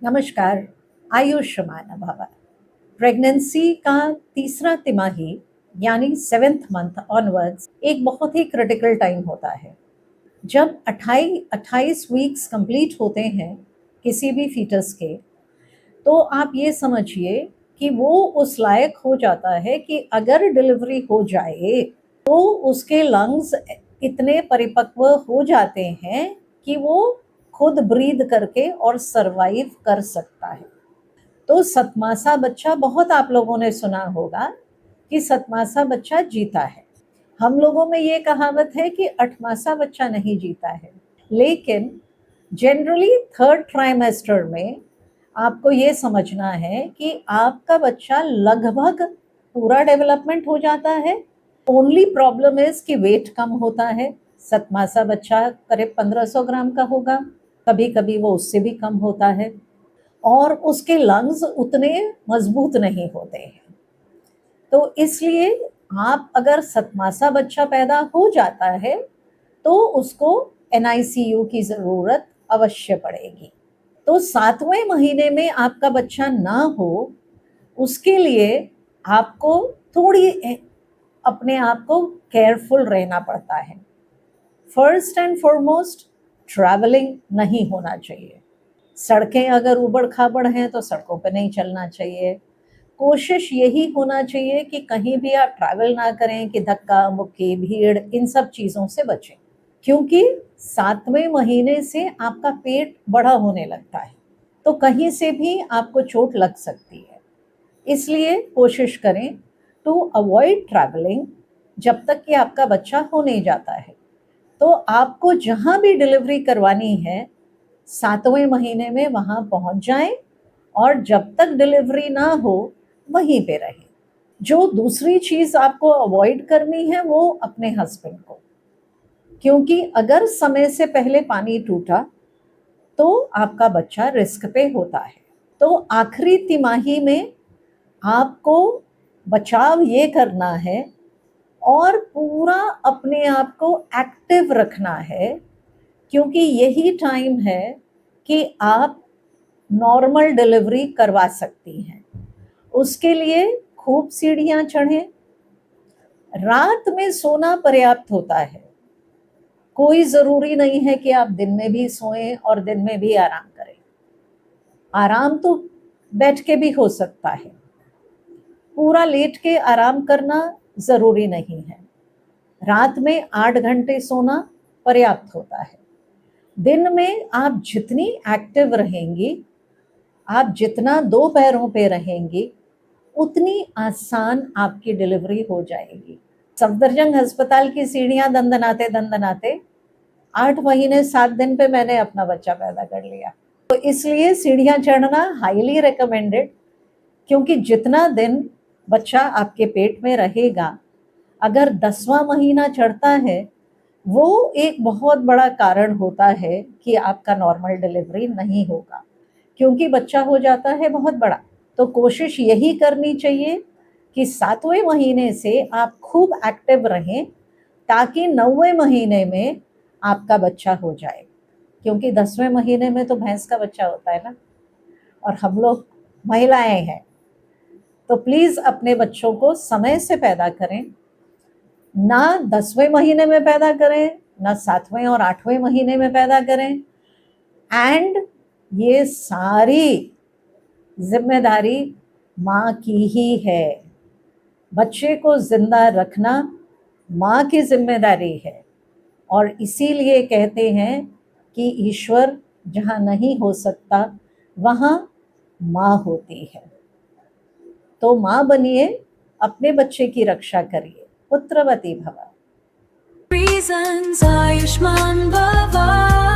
नमस्कार। आयुष्मान भव। प्रेगनेंसी का तीसरा तिमाही यानी 7th मंथ ऑनवर्ड्स एक बहुत ही क्रिटिकल टाइम होता है। जब 28 वीक्स कंप्लीट होते हैं किसी भी फीटस के, तो आप ये समझिए कि वो उस लायक हो जाता है कि अगर डिलीवरी हो जाए तो उसके लंग्स इतने परिपक्व हो जाते हैं कि वो खुद ब्रीद करके और सरवाइव कर सकता है। तो सतमासा बच्चा बहुत आप लोगों ने सुना होगा कि सतमासा बच्चा जीता है। हम लोगों में ये कहावत है कि 8मासा बच्चा नहीं जीता है, लेकिन जनरली 3rd ट्राइमेस्टर में आपको ये समझना है कि आपका बच्चा लगभग पूरा डेवलपमेंट हो जाता है। ओनली प्रॉब्लम इज कि वेट कम होता है। सतमासा बच्चा करीब 1500 ग्राम का होगा, कभी कभी वो उससे भी कम होता है, और उसके लंग्स उतने मजबूत नहीं होते हैं। तो इसलिए आप अगर सतमासा बच्चा पैदा हो जाता है तो उसको NICU की ज़रूरत अवश्य पड़ेगी। तो 7वें महीने में आपका बच्चा ना हो, उसके लिए आपको थोड़ी अपने आप को केयरफुल रहना पड़ता है। फर्स्ट एंड फॉरमोस्ट, ट्रैवलिंग नहीं होना चाहिए। सड़कें अगर ऊबड़ खाबड़ हैं तो सड़कों पर नहीं चलना चाहिए। कोशिश यही होना चाहिए कि कहीं भी आप ट्रैवल ना करें कि धक्का मुक्की, भीड़, इन सब चीज़ों से बचें, क्योंकि 7वें महीने से आपका पेट बड़ा होने लगता है, तो कहीं से भी आपको चोट लग सकती है। इसलिए कोशिश करें टू अवॉइड ट्रैवलिंग जब तक कि आपका बच्चा हो नहीं जाता है। तो आपको जहाँ भी डिलीवरी करवानी है 7वें महीने में वहाँ पहुँच जाएं, और जब तक डिलीवरी ना हो वहीं पे रहें। जो दूसरी चीज़ आपको अवॉइड करनी है वो अपने हस्बैंड को, क्योंकि अगर समय से पहले पानी टूटा तो आपका बच्चा रिस्क पे होता है। तो आखिरी तिमाही में आपको बचाव ये करना है और पूरा अपने आप को एक्टिव रखना है, क्योंकि यही टाइम है कि आप नॉर्मल डिलीवरी करवा सकती हैं। उसके लिए खूब सीढ़ियाँ चढ़ें। रात में सोना पर्याप्त होता है। कोई ज़रूरी नहीं है कि आप दिन में भी सोएं और दिन में भी आराम करें। आराम तो बैठ के भी हो सकता है, पूरा लेट के आराम करना ज़रूरी नहीं है। रात में 8 घंटे सोना पर्याप्त होता है। दिन में आप जितनी एक्टिव रहेंगी, आप जितना 2 पैरों पे रहेंगी, उतनी आसान आपकी डिलीवरी हो जाएगी। सफदरजंग अस्पताल की सीढ़ियाँ दंदनाते दंदनाते 8 महीने 7 दिन पे मैंने अपना बच्चा पैदा कर लिया। तो इसलिए सीढ़ियाँ चढ़ना हाईली रिकमेंडेड, क्योंकि जितना दिन बच्चा आपके पेट में रहेगा, अगर 10वां महीना चढ़ता है, वो एक बहुत बड़ा कारण होता है कि आपका नॉर्मल डिलीवरी नहीं होगा, क्योंकि बच्चा हो जाता है बहुत बड़ा। तो कोशिश यही करनी चाहिए कि 7वें महीने से आप खूब एक्टिव रहें, ताकि 9वें महीने में आपका बच्चा हो जाए, क्योंकि 10वें महीने में तो भैंस का बच्चा होता है ना, और हम लोग महिलाएं हैं। तो प्लीज़ अपने बच्चों को समय से पैदा करें, ना 10वें महीने में पैदा करें, ना 7वें और 8वें महीने में पैदा करें। एंड ये सारी जिम्मेदारी माँ की ही है। बच्चे को जिंदा रखना माँ की जिम्मेदारी है, और इसीलिए कहते हैं कि ईश्वर जहाँ नहीं हो सकता वहाँ माँ होती है। तो माँ बनिए, अपने बच्चे की रक्षा करिए। पुत्रवती भव। Reasons Ayushman Bhava.